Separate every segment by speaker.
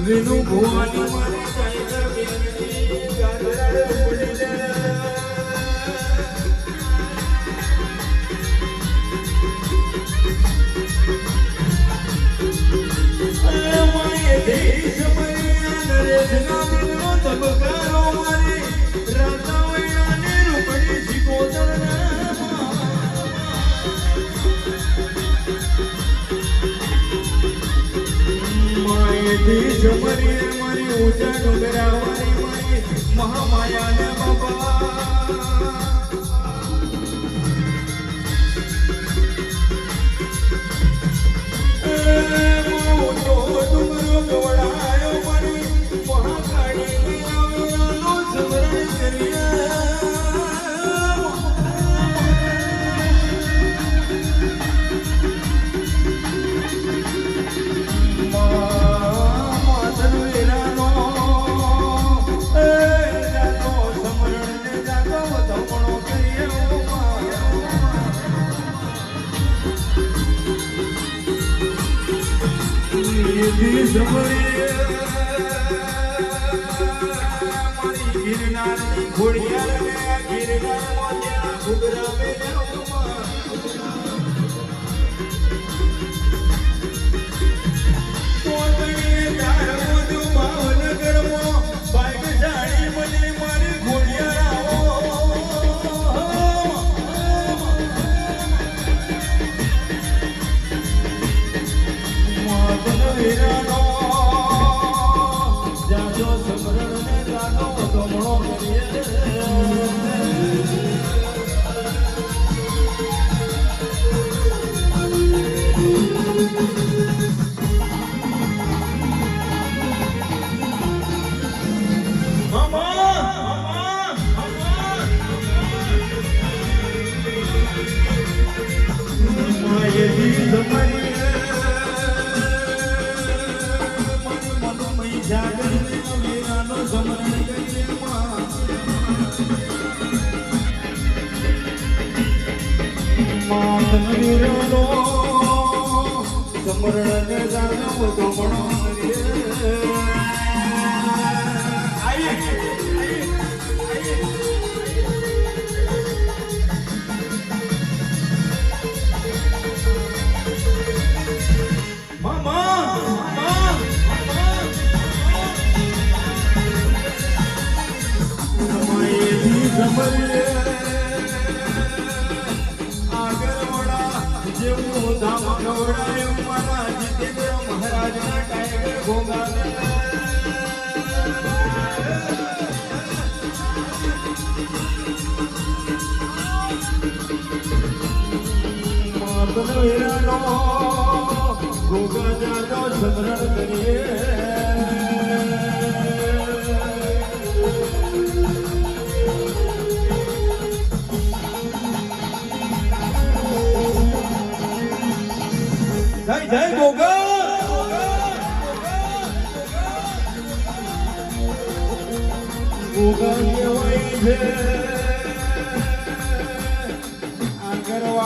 Speaker 1: વિનુ ભુવાની મારી મારી ઊંચા ડુંગરાવાળી મારી મહામાયાને બાબા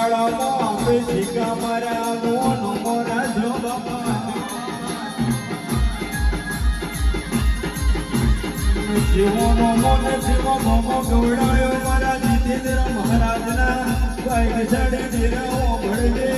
Speaker 1: વાળામાં આપે શીખા મારા ગોનો મોરા જો બાપા જીવોનો મોન જીવો મોમો ગવડાયો મારા જીતેન્દ્ર મહારાજના ગાય ગસાડે ડેરાઓ ભળજે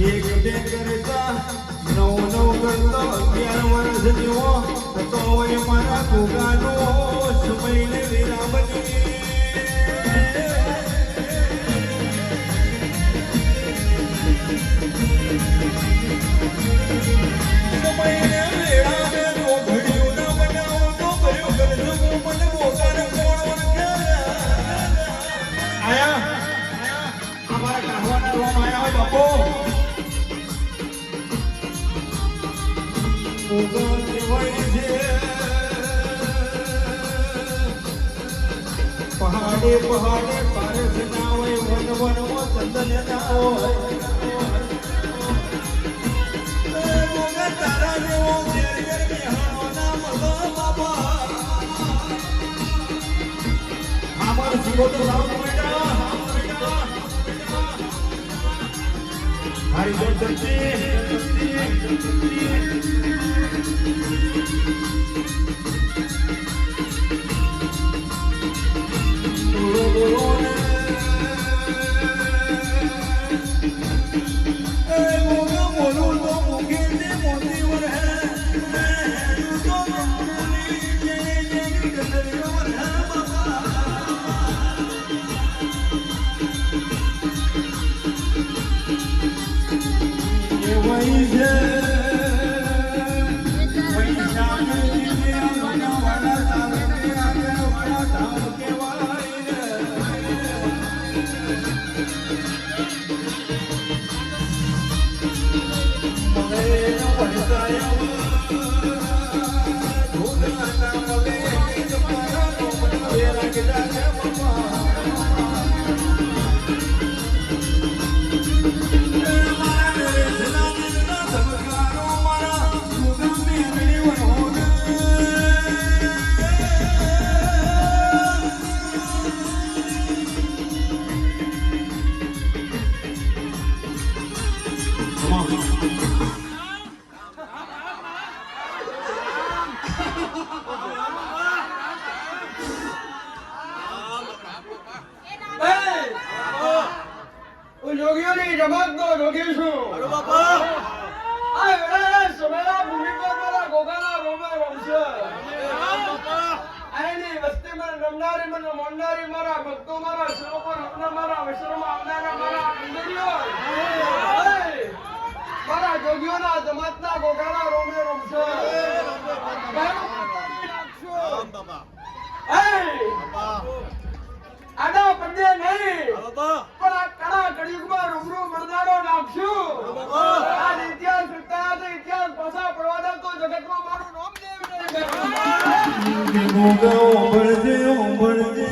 Speaker 1: એક બે કરતા નવ કરતા 11 વર્ષ જેવો તો હોય મારા ગોગાનો સમયને વિરામની સમયને વેળાને તો ઘડિયું ના બનાવો તો ભર્યો કરજો મને ગોગાને કોણ ઓળખે આયા અમારા કાઢવાના રોમ આયા હોય બાપો પહાડે પહાડે પારસ ના હોય વન વનમાં ચંદન ના હોય તારા જેવો ઘેર ઘેર બેહાડો ના મળો બાબા આમાર જીવો તો સાવ બેટા હારી જય જતી
Speaker 2: જોગીઓની જમાતનો જોગી છું. આ વેળાએ સમેલા ભૂમિ પર મારા ગોગાના રોમે રમશે. આની વસ્તીમાં રમનારી મને મોંડારી મારા ભક્તો મારા શ્લોકો રત્ન મારા વિશ્વમાં આવનારા મારા અંદરીઓ મારા જોગીઓના જમાતના ગોગાના રોમે રમશે. આડા પડે નહીં પણ આ કડા કળિયુગમાં રૂબરૂ મળનારો નાખશું. આ ઇતિહાસ સત્તા છે ઇતિહાસ પાછા પડવા દે તો જગતમાં મારું નામ
Speaker 1: ભળજે ભળજે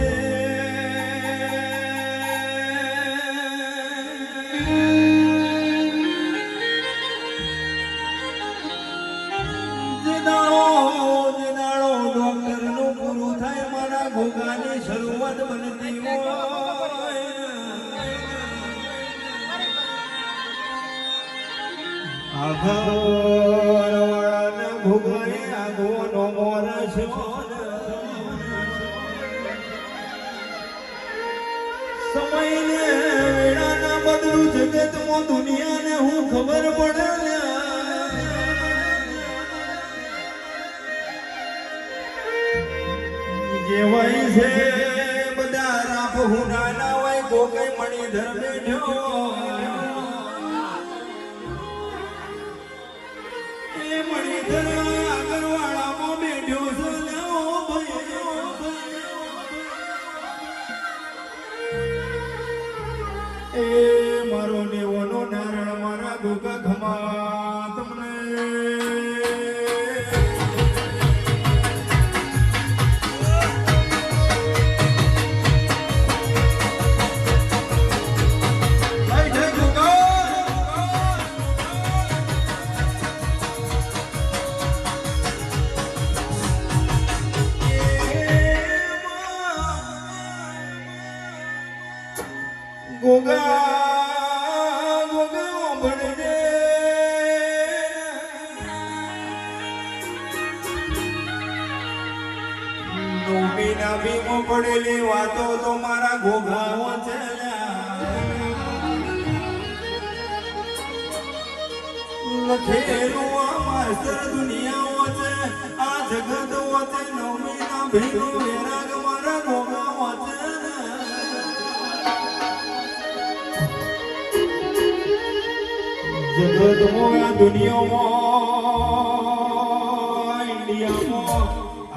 Speaker 1: ભોગાની શરૂઆત બનતી હોય આઘરવાળાના ભોગાએ આગવાનો મોરસ સમયને વેળાના બદલું જગતમાં દુનિયાને હું ખબર પડે જેવાય છે બધા રાપ હું નાના હોય તો કઈ મણી ધર્મે એ મણી ધર્મ આગળવાળામાં બેઠ્યો છે એ મારો નેવોનો નારણ મારા ગોગા ખમા તમને ગોગા ગોગા ભણજે નોમીના ભીમો પડેલી વાતો તો મારા ગોગા લખેલું આ માસ્તર દુનિયા છે આ જગત વચ્ચે નોમીના ભીમો વેરાગ મારા ગોગા વચ્ચે જગતમાં દુનિયામાં ઇન્ડિયામાં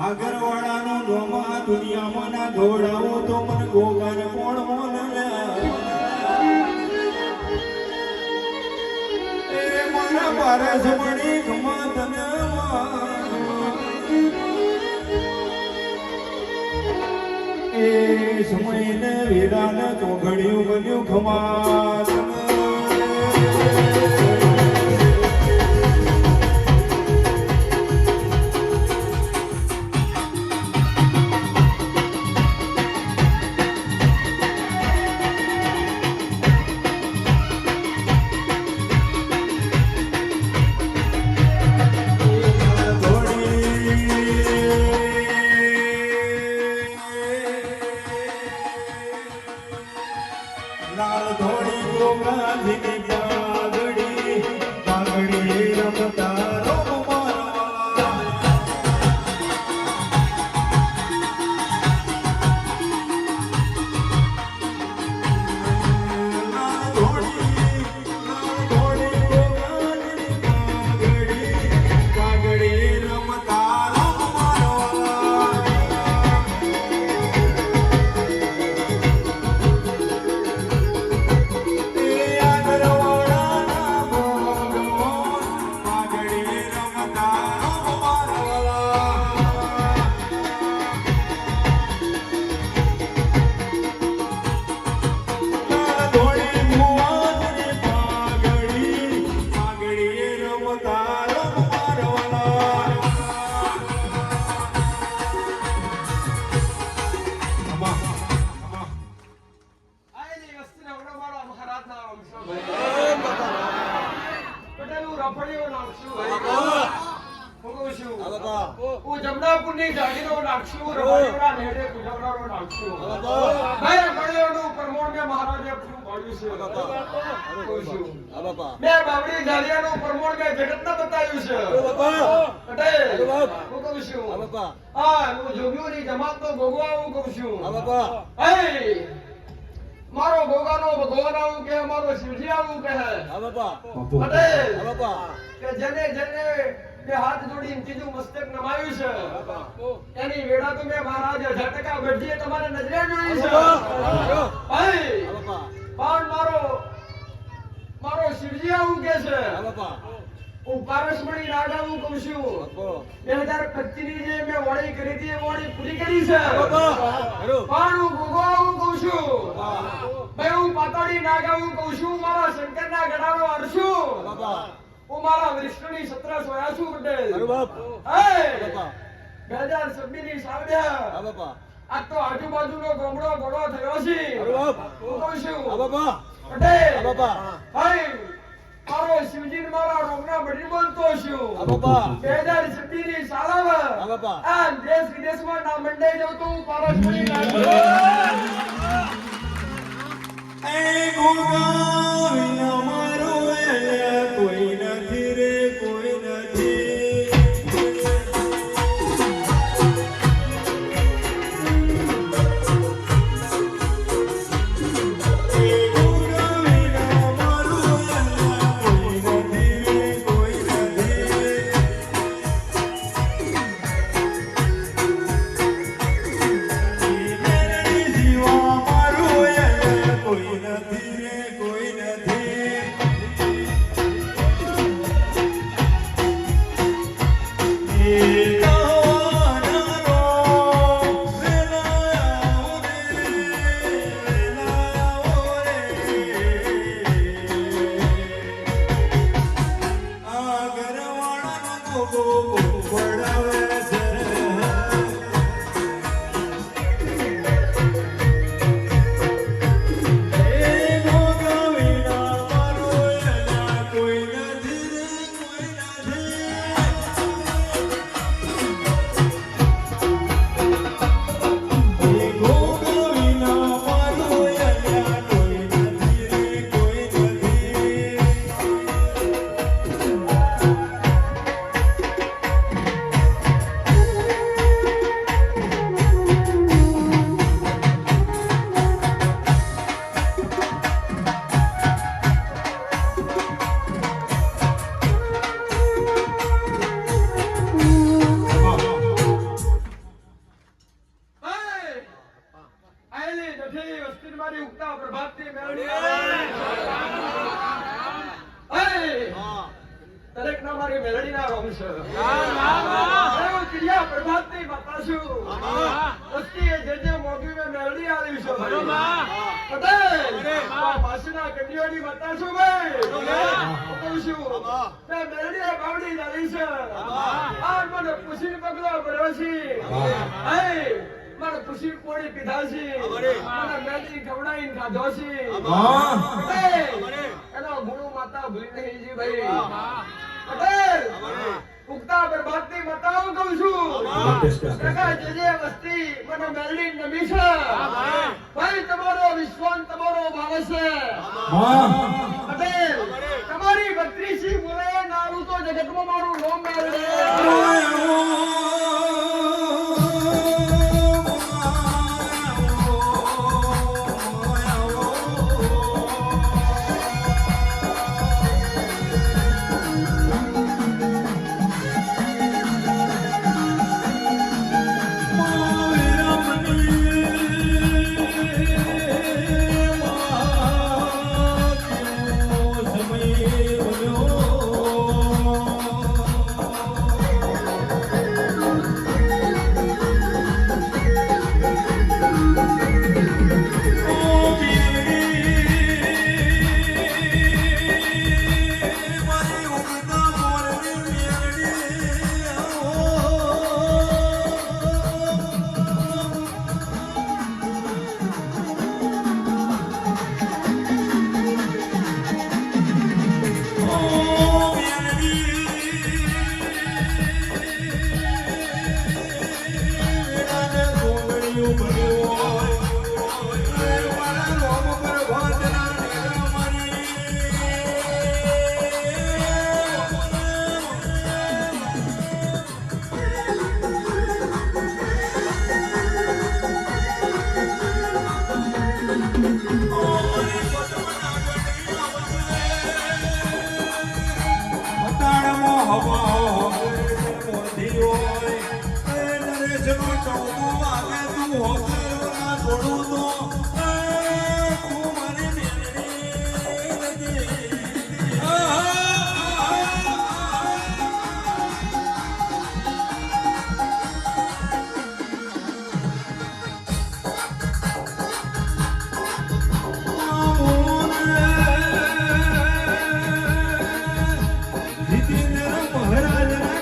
Speaker 1: આગરવાળાનું નોમા દુનિયામાં ના ધોડાવો તો મને ગોગાને કોણ મોન એ મારા પારસ મણી ખમા તને એ સમયને વેરાને ચોઘડિયું બન્યું ખમા તને લાલ ધોળી ગોગા જીની પાઘડી પાઘડી રમતા રોમ મારવા લાલ ધોળી ગોગા જીની પાઘડી રમતા રોમ મારવા
Speaker 2: જમનાપુરની જાગીરો નાખશું રવાડીના નેડે ગુજવડાનો નાખશું મેં મળ્યોનું પરમોણ મે મહારાજે પૂરું પાડ્યું છે મેં બાવડી જાલિયાનું પરમોણ મે જગતને બતાવ્યું છે પટેલ હું કહું છું હા હું જોગીઓની જમાતનો ગોગવા હું કહું છું એ મારો ગોગાનો ભગવાન આવું કે મારો શિવજી આવું કહે પટેલ કે જેને જેને કે હાથ જોડીને કીધું મસ્તક નમાવ્યું છે એની વેળા તો મેં મહારાજ 10% બઢીએ તમારે નજરે જોઈ છે પણ મારો શિવજી આવું કે છે હું પારસમણી રાજા હું કહું છું 2025 ની જે મેં વળી કરી હતી એ વળી પૂરી કરી છે પણ હું ગોગો આવું કહું છું ભાઈ હું પાતાળી નાગા હું કહું છું મારા શંકરના ગઢાનો અરશું હું મારા વિષ્ણુની 17 સોયા છું પટેલ 2026 ની સાવડ્યા આ તો આજુબાજુનો ગોમડો ગોળો થયો છે
Speaker 3: અરે બાપ
Speaker 2: હું કહું છું
Speaker 3: આ બાપા
Speaker 2: પટેલ
Speaker 3: આ બાપા
Speaker 2: ભાઈ મારો શિવજી મારા રોગના બડી બોલતો છું
Speaker 3: આ બાપા
Speaker 2: 2026 ની શાળામાં
Speaker 3: આ બાપા
Speaker 2: આ દેશ વિદેશમાં ના મંડાઈ જાવ તો હું પારસમણી લાગુ
Speaker 1: એ ગોગા વિના મારો કોઈ નથી રે કોઈ નથી એ ગોગા વિના મારો કોઈ નથી રે કોઈ નથી મેરડી જીવા મારો કોઈ નથી રે કોઈ નથી એ કાનાનો વેલાઓ રે આ ઘરવાળાનો ગોગો પડાવે છે એ ગોગા વિના મારો કોઈ નથી રે કોઈ નથી એ ગોગા વિના મારો કોઈ નથી રે કોઈ નથી
Speaker 2: આયલી જઠેલી વસ્તી મારી ઉગતા પ્રભાતથી મેળવી દરેક ના મારી મેલડીના રોમ છે હું ચિડિયા પ્રભાતની માતા છું વસ્તીએ જે મોગી મેં મેલડી આવી છે પટેલ પાસના કંડિયોની માતા છું ભાઈ હું કહું છું મેં મેલડીના બાવડી લાવી છે આ મને પૂછીને પગલો ભર્યો છે મને પૂછી કોણી પીધા છે મને મેલડી ખવડાવીને ખાધો છે એનો ગુરુ માતા ભૂલી નહીં જી ભાઈ પટેલ ઉગતા બરબાદની માતા હું કહું છું કાકા જે વસ્તી મને મેલડી નમી છે ભાઈ તમારો વિશ્વાસ તમારો ભાવ છે પટેલ તમારી 32 બોલે નારું તો જગતમાં મારું નામ મેલડી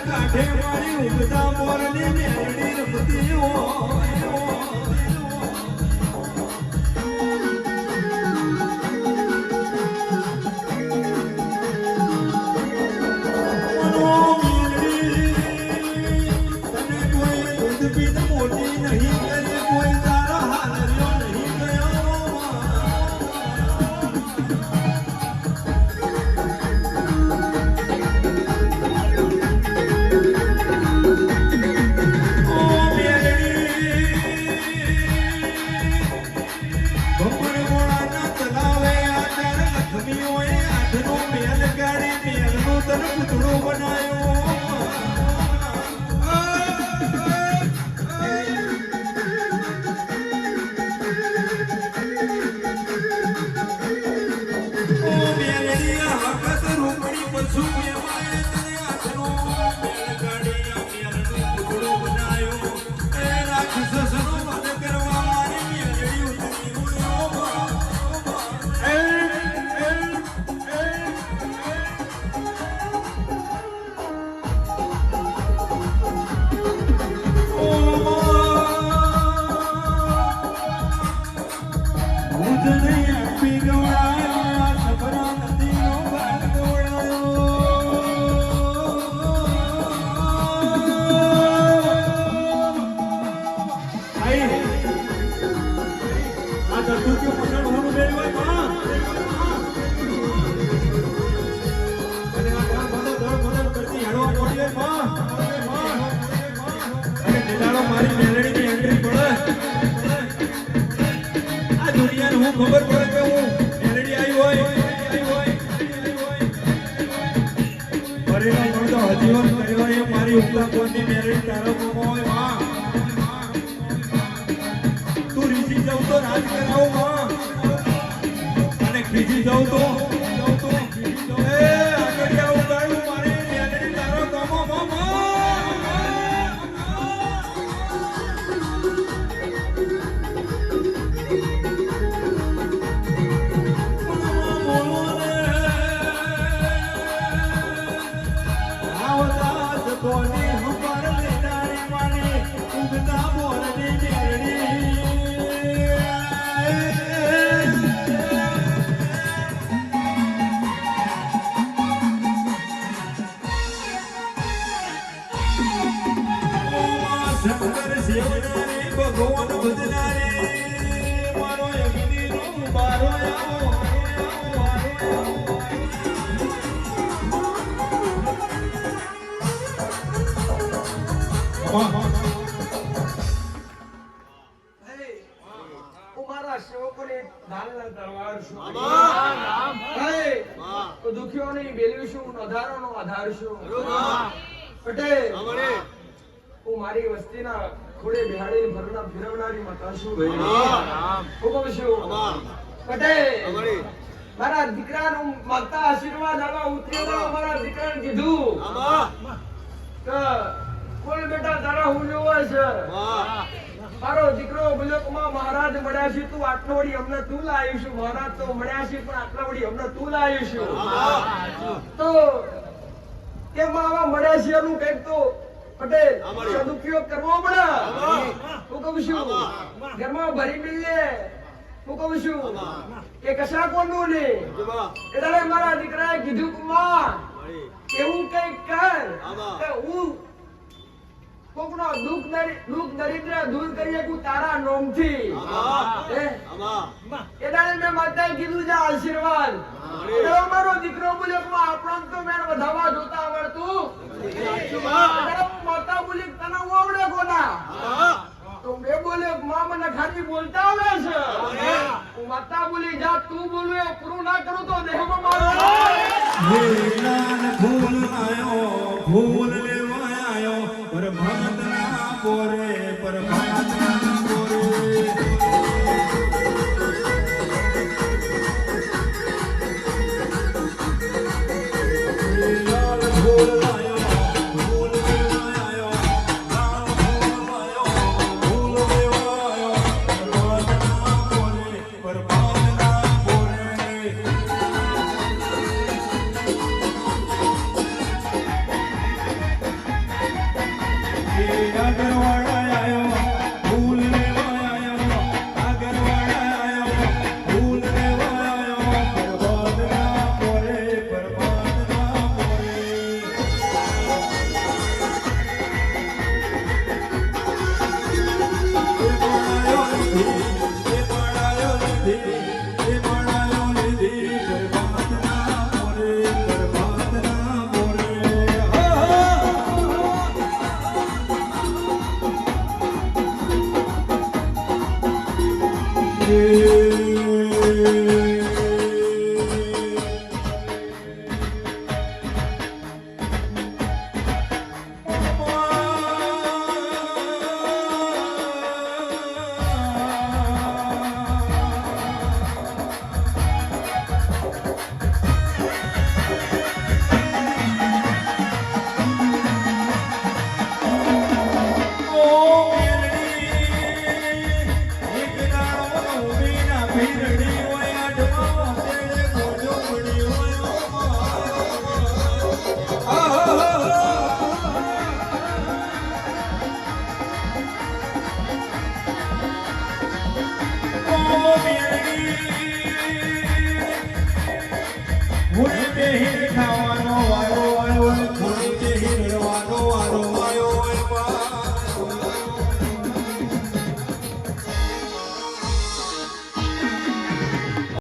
Speaker 1: કાંઠે મારી ઉગતા મોરની મેરડી રમતી હોય ભરેલો નહોતો હજીવન કર્યો એ મારી ઉગતા કોની મેરડી તારો કમાય માં તું રીસી જાવ તો રાજ કરાવો માં અને ખીજી જાવ તો એ આગળિયા ઉગાડું મારી મેરડી તારો કમાવો માં કોની હંપાર લેનારી માની ઉગતા બોરની મેરડી શંકર સેવનારી ભગવાન ભજનારી મારો અગ્નિનો મારો આવો
Speaker 2: મારા સેવકોની ઢાલના તલવાર છું દુખ્યોની બેલ્યું છું અધારોનો આધાર છું પટેલ હું મારી વસ્તીના ખોડે બિહાડી ભરના ફેરવનારી માતા છું હુકમ છું પટેલ મારા દીકરાનું માગતા આશીર્વાદ આવા ઉતરેલા મારા દીકરાને કીધું કે કોઈ બેટા તારા હું જોવે છે મારો દીકરો બુલકમાં મહારાજ મળ્યા છે તું આટલો વડી અમને તું લાવ્યું છું મહારાજ તો મળ્યા છે પણ આટલા વડી અમને તું લાવ્યું છું તો કેમ આવા મળ્યા છે એનું કઈક તો પટેલ સદુપયોગ કરવો પડે હું કહું છું ઘરમાં ભરી મિલે હું કહું છું કે કશા કોનું ને એટલે મારા દીકરાએ કીધું કે માં એવું કઈક કર કે હું કોકનો દુઃખ દરિદ્ર દૂર કરીએ તું તારા નોમથી એટલે મેં માતાએ કીધું છે આશીર્વાદ મારો દીકરો બોલ્યો કે આપણો તો મેં વધાવવા જોતા આવડતું માતા બોલી તને આવડે કોના તો મેં બોલ્યો માં મને ખાલી બોલતા આવડે છે હું માતા બોલી જા તું બોલું એ પૂરું ના કરું તો દેહમાં મારો
Speaker 1: ફૂલ આયો ફૂલ લેવા આયો પર ભગતના પોરે પર ભગતના પોરે લાલ ફૂલ આયો ફૂલ લેવા આયો લાલ ફૂલ આયો ફૂલ લેવા આયો ભગતના પોરે પર ભગતના પોરે આગળવાળા